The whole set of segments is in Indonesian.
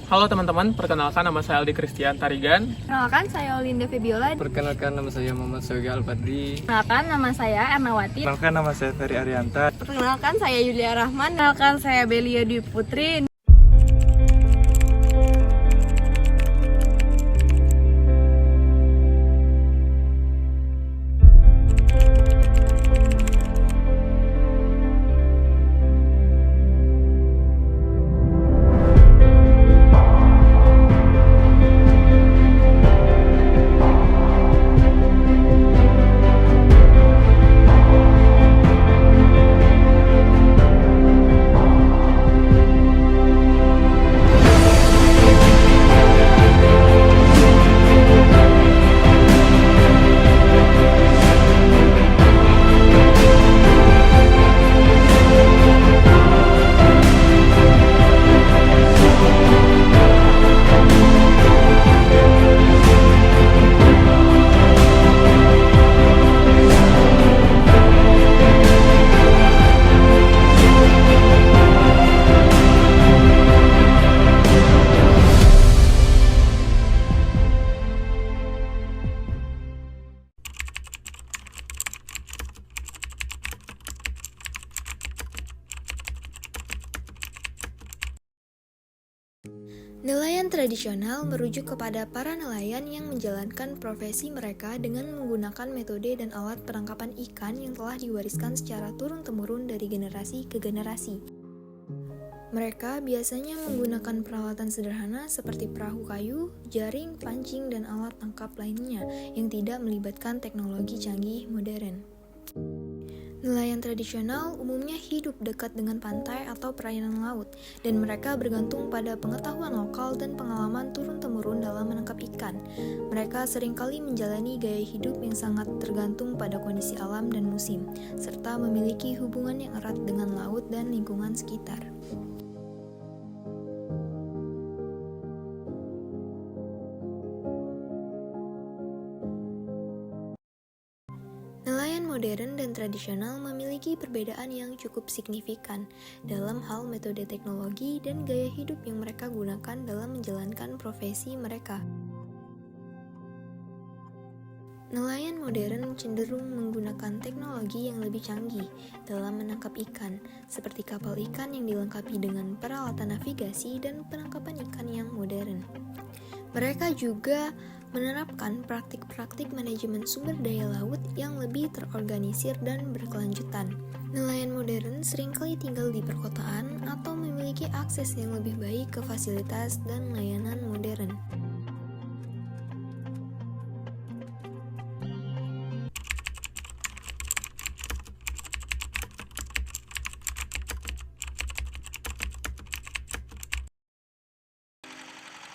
Halo teman-teman, perkenalkan nama saya Aldi Christian Tarigan. Perkenalkan, saya Olinda Febiola. Perkenalkan nama saya Muhammad Sogi Al-Badri. Perkenalkan, nama saya Ernawati. Perkenalkan nama saya Ferry Arianta. Perkenalkan, saya Yulia Rahman. Perkenalkan, saya Belia Dwi Putri. Nelayan tradisional merujuk kepada para nelayan yang menjalankan profesi mereka dengan menggunakan metode dan alat penangkapan ikan yang telah diwariskan secara turun-temurun dari generasi ke generasi. Mereka biasanya menggunakan peralatan sederhana seperti perahu kayu, jaring, pancing, dan alat tangkap lainnya yang tidak melibatkan teknologi canggih modern. Nelayan tradisional umumnya hidup dekat dengan pantai atau perairan laut, dan mereka bergantung pada pengetahuan lokal dan pengalaman turun-temurun dalam menangkap ikan. Mereka seringkali menjalani gaya hidup yang sangat tergantung pada kondisi alam dan musim, serta memiliki hubungan yang erat dengan laut dan lingkungan sekitar. Nelayan modern dan tradisional memiliki perbedaan yang cukup signifikan dalam hal metode teknologi dan gaya hidup yang mereka gunakan dalam menjalankan profesi mereka. Nelayan modern cenderung menggunakan teknologi yang lebih canggih dalam menangkap ikan, seperti kapal ikan yang dilengkapi dengan peralatan navigasi dan penangkapan ikan yang modern. Mereka juga menerapkan praktik-praktik manajemen sumber daya laut yang lebih terorganisir dan berkelanjutan. Nelayan modern seringkali tinggal di perkotaan atau memiliki akses yang lebih baik ke fasilitas dan layanan modern.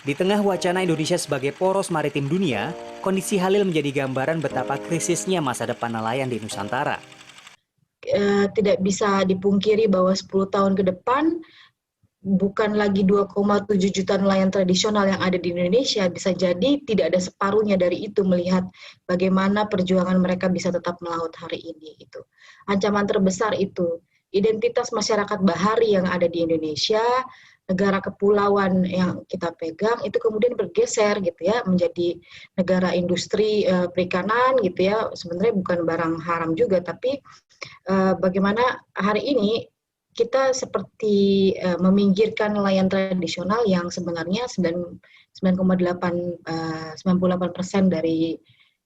Di tengah wacana Indonesia sebagai poros maritim dunia, kondisi Halil menjadi gambaran betapa krisisnya masa depan nelayan di Nusantara. Tidak bisa dipungkiri bahwa 10 tahun ke depan bukan lagi 2,7 juta nelayan tradisional yang ada di Indonesia, bisa jadi tidak ada separuhnya dari itu melihat bagaimana perjuangan mereka bisa tetap melaut hari ini. Itu ancaman terbesar itu. Identitas masyarakat bahari yang ada di Indonesia, negara kepulauan yang kita pegang itu kemudian bergeser gitu ya menjadi negara industri perikanan gitu ya. Sebenarnya bukan barang haram juga, tapi bagaimana hari ini kita seperti meminggirkan nelayan tradisional yang sebenarnya 98% dari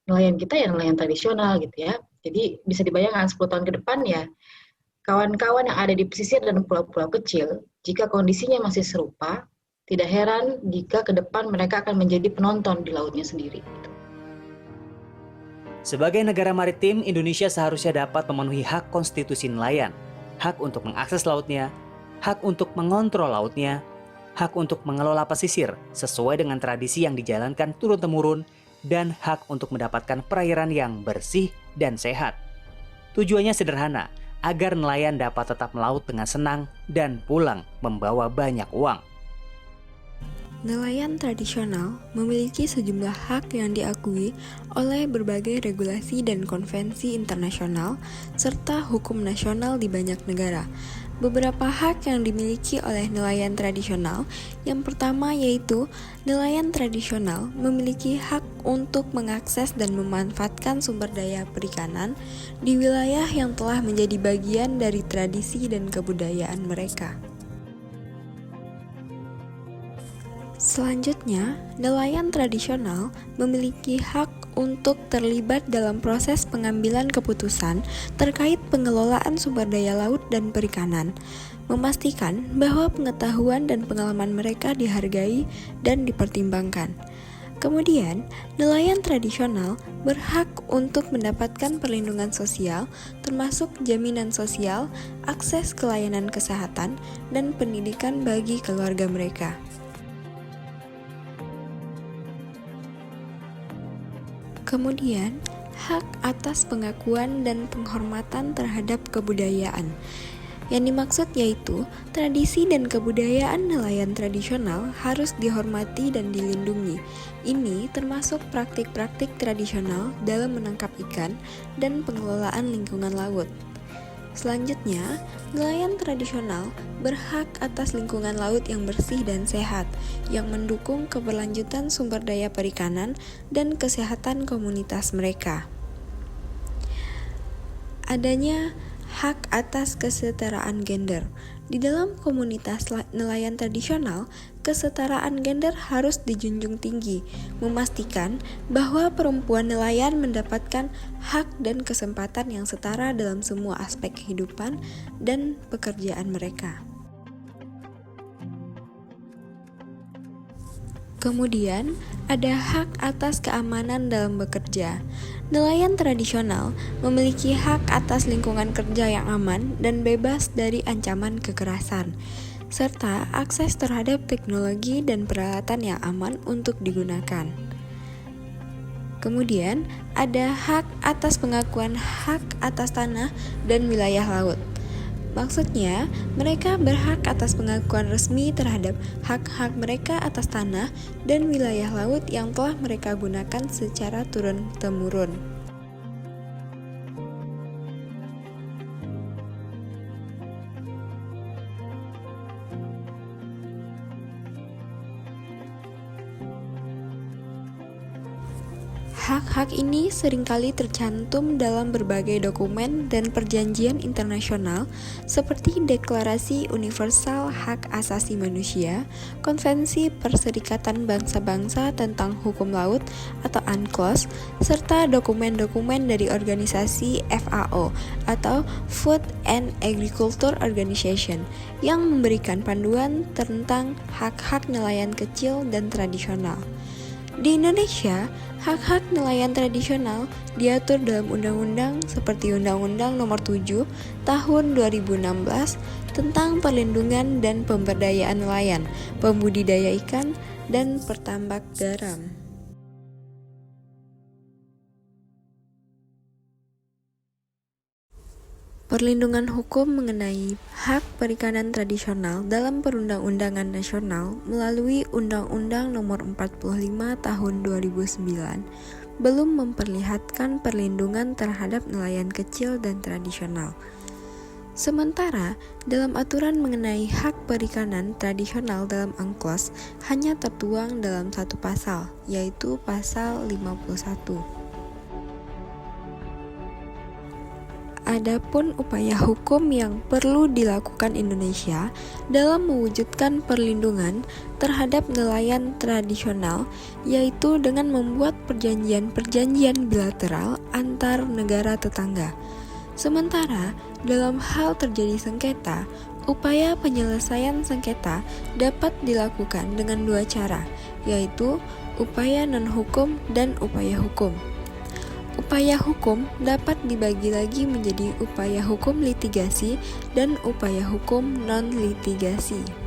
nelayan kita ya nelayan tradisional gitu ya. Jadi bisa dibayangkan 10 tahun ke depan ya kawan-kawan yang ada di pesisir dan pulau-pulau kecil, jika kondisinya masih serupa, tidak heran jika ke depan mereka akan menjadi penonton di lautnya sendiri. Sebagai negara maritim, Indonesia seharusnya dapat memenuhi hak konstitusi nelayan, hak untuk mengakses lautnya, hak untuk mengontrol lautnya, hak untuk mengelola pesisir sesuai dengan tradisi yang dijalankan turun-temurun, dan hak untuk mendapatkan perairan yang bersih dan sehat. Tujuannya sederhana, agar nelayan dapat tetap melaut dengan senang dan pulang membawa banyak uang. Nelayan tradisional memiliki sejumlah hak yang diakui oleh berbagai regulasi dan konvensi internasional serta hukum nasional di banyak negara. Beberapa hak yang dimiliki oleh nelayan tradisional, yang pertama yaitu nelayan tradisional memiliki hak untuk mengakses dan memanfaatkan sumber daya perikanan di wilayah yang telah menjadi bagian dari tradisi dan kebudayaan mereka. Selanjutnya, nelayan tradisional memiliki hak untuk terlibat dalam proses pengambilan keputusan terkait pengelolaan sumber daya laut dan perikanan, memastikan bahwa pengetahuan dan pengalaman mereka dihargai dan dipertimbangkan. Kemudian, nelayan tradisional berhak untuk mendapatkan perlindungan sosial, termasuk jaminan sosial, akses ke layanan kesehatan, dan pendidikan bagi keluarga mereka. Kemudian, hak atas pengakuan dan penghormatan terhadap kebudayaan. Yang dimaksud yaitu, tradisi dan kebudayaan nelayan tradisional harus dihormati dan dilindungi. Ini termasuk praktik-praktik tradisional dalam menangkap ikan dan pengelolaan lingkungan laut. Selanjutnya, nelayan tradisional berhak atas lingkungan laut yang bersih dan sehat, yang mendukung keberlanjutan sumber daya perikanan dan kesehatan komunitas mereka. Adanya hak atas kesetaraan gender. Di dalam komunitas nelayan tradisional, kesetaraan gender harus dijunjung tinggi, memastikan bahwa perempuan nelayan mendapatkan hak dan kesempatan yang setara dalam semua aspek kehidupan dan pekerjaan mereka. Kemudian, ada hak atas keamanan dalam bekerja. Nelayan tradisional memiliki hak atas lingkungan kerja yang aman dan bebas dari ancaman kekerasan, serta akses terhadap teknologi dan peralatan yang aman untuk digunakan. Kemudian, ada hak atas pengakuan hak atas tanah dan wilayah laut. Maksudnya, mereka berhak atas pengakuan resmi terhadap hak-hak mereka atas tanah dan wilayah laut yang telah mereka gunakan secara turun-temurun. Hak-hak ini seringkali tercantum dalam berbagai dokumen dan perjanjian internasional seperti Deklarasi Universal Hak Asasi Manusia, Konvensi Perserikatan Bangsa-Bangsa tentang Hukum Laut atau UNCLOS, serta dokumen-dokumen dari organisasi FAO atau Food and Agriculture Organization yang memberikan panduan tentang hak-hak nelayan kecil dan tradisional. Di Indonesia, hak-hak nelayan tradisional diatur dalam undang-undang seperti Undang-Undang Nomor 7 Tahun 2016 tentang perlindungan dan pemberdayaan nelayan, pembudidaya ikan, dan pertambak garam. Perlindungan hukum mengenai hak perikanan tradisional dalam perundang-undangan nasional melalui Undang-Undang Nomor 45 Tahun 2009 belum memperlihatkan perlindungan terhadap nelayan kecil dan tradisional. Sementara, dalam aturan mengenai hak perikanan tradisional dalam UNCLOS hanya tertuang dalam satu pasal, yaitu pasal 51. Adapun upaya hukum yang perlu dilakukan Indonesia dalam mewujudkan perlindungan terhadap nelayan tradisional, yaitu dengan membuat perjanjian-perjanjian bilateral antar negara tetangga. Sementara, dalam hal terjadi sengketa, upaya penyelesaian sengketa dapat dilakukan dengan dua cara, yaitu upaya non-hukum dan upaya hukum. Upaya hukum dapat dibagi lagi menjadi upaya hukum litigasi dan upaya hukum non-litigasi.